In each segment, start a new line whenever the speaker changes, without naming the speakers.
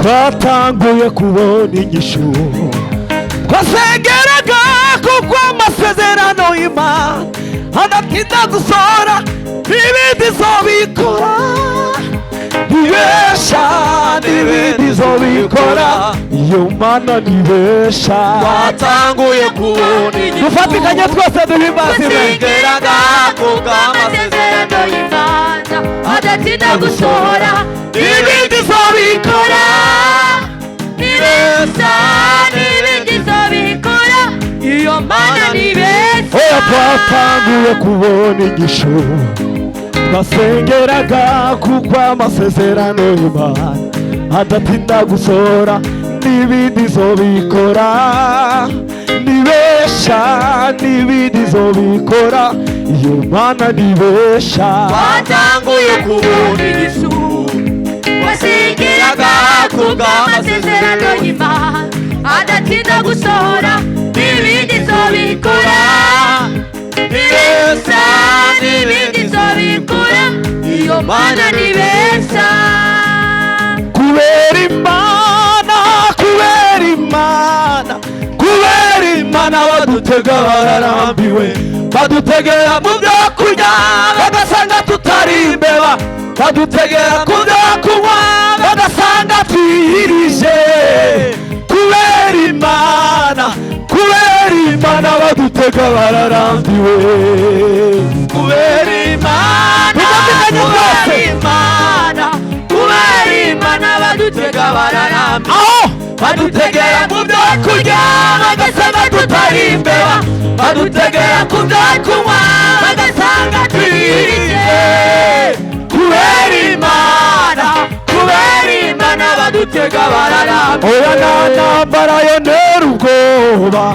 twatanguye kubona inyishu twasengeraga kuko amasezerano y'Imana adatinda gusohora n'ibindi zobikora nibesha n'ibindi zobikora iyo Mana nibesha
twatanguye kubona inyishu
dufatikanye twese duhimbaze
twasengeraga kuko amasezerano y'Imana adatinda gusohora n'ibindi zobikora nibesha n'ibindi zobikora iyo Mana nibesha
oya twatanguye kubona inyishu twasengeraga kuko amasezerano y'Imana adatinda gusohora n'ibindi zobikora nibesha n'ibindi zobikora iyo Mana nibesha
twatanguye kubona inyishu twasengeraga kuko amasezerano y'Imana adatinda gusohora n'ibindi zobikora nibesha n'ibindi zobikora iyo Mana nibesha
kubera Imana kubera Imana kubera Imana badutega bararambiwe badutegera mu byo kurya bagasanga tutari imbeba badutegera ku byo kunywa bagasanga twirije kubera Imana badutega bararambiwe kubera Imana
badutega bararambiwe badutegera mu byo kurya bagasanga tutari imbeba badutegera ku byo kunywa bagasanga twirije kubera Imana badutega bararambiwe
oya nta ntambara yonera ubwoba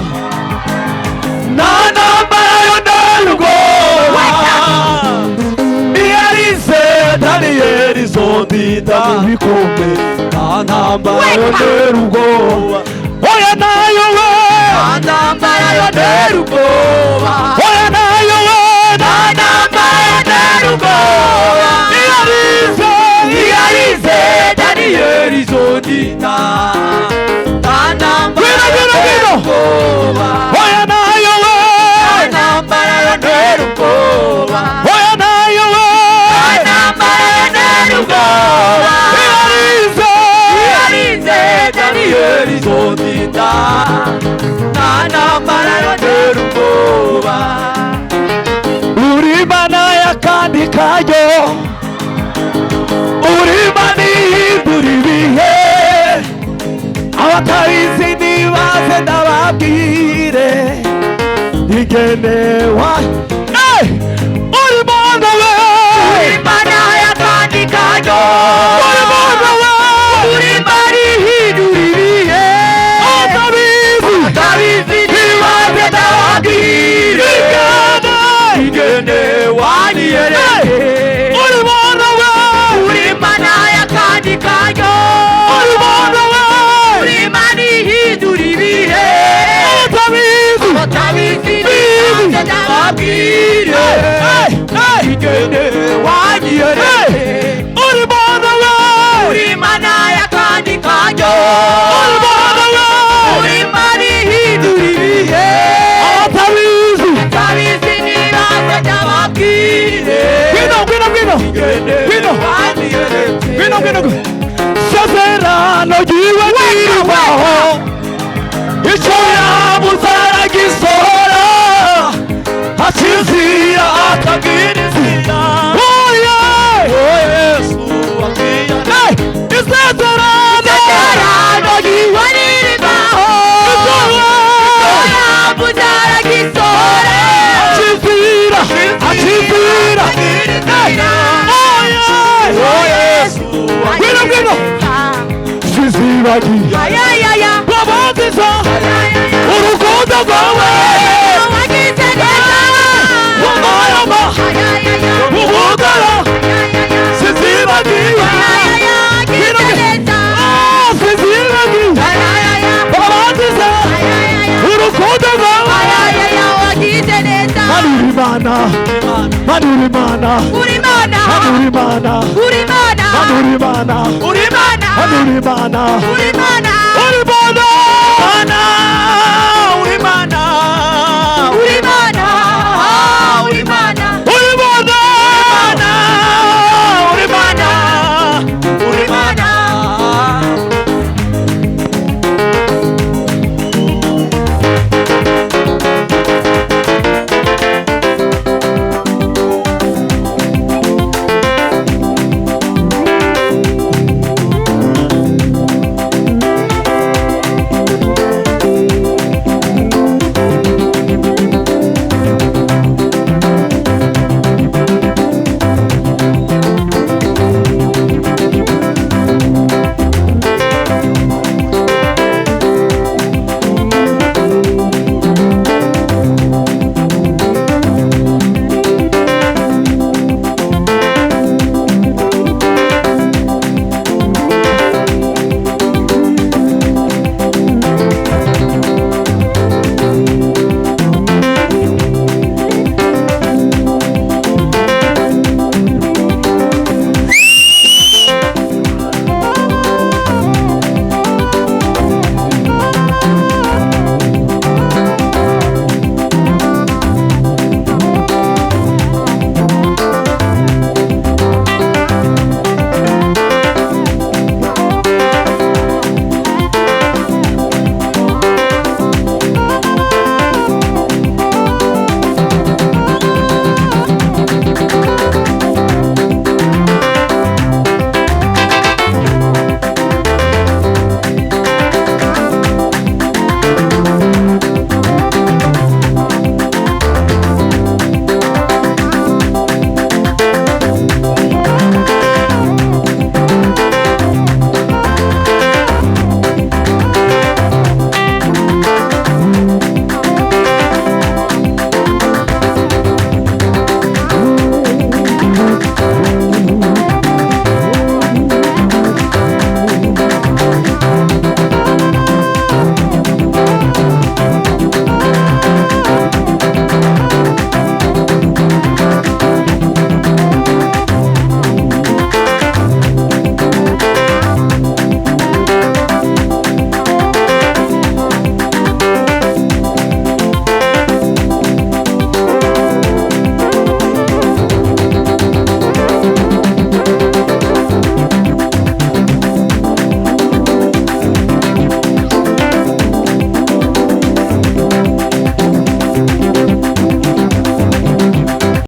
nta ntambara yonera ubwoba iyarize Daniyeli zondinda mu bikombe nta ntambara yonera ubwoba oya nayo we
nta ntambara yonera ubwoba
oya nayo we
nta ntambara yonera ubwoba iyarize Daniyeli zondinda nta ntambara yonera ubwoba
oya nayo we
nta ntambara yonera ubwoba
oya nayo we
nta ntambara yonera ubwoba iyarize Daniyeli zondinda nta ntambara yonera ubwoba
uri Imana y'akandi karyo uri Imana ihindura ibihe abatabizi nibaze ndababwire igenewa uri Imana we
uri Imana y'akandi karyo
uri Imana we
uri Imana ihindura ibihe
abatabizi
nibaze ndababwire igenewa niyereke
uri Imana we
uri Imana y'akandi karyo
uri Imana we
uri Imana ihindura ibihe
abatabizi
nibaze ndababwire igenewa niyereke
uri Imana we
uri Imana y'akandi karyo
uri Imana we
uri Imana ihindura ibihe
abatabizi
nibaze ndababwire
Gwino sezerano ryiwe niribaho icyo yabuze aragisohora akizira akabwira izina oye Yesu isezerano ryiwe niribaho icyo
yabuze aragisohora
akizira Gwino sizibagiye babanziza urukundo rwawe umayama ubugara sizibagiye sizibagiye babanziza urukundo rwawe Manuri Imana
uri Imana
uri Imana,
uri Imana,
uri Imana,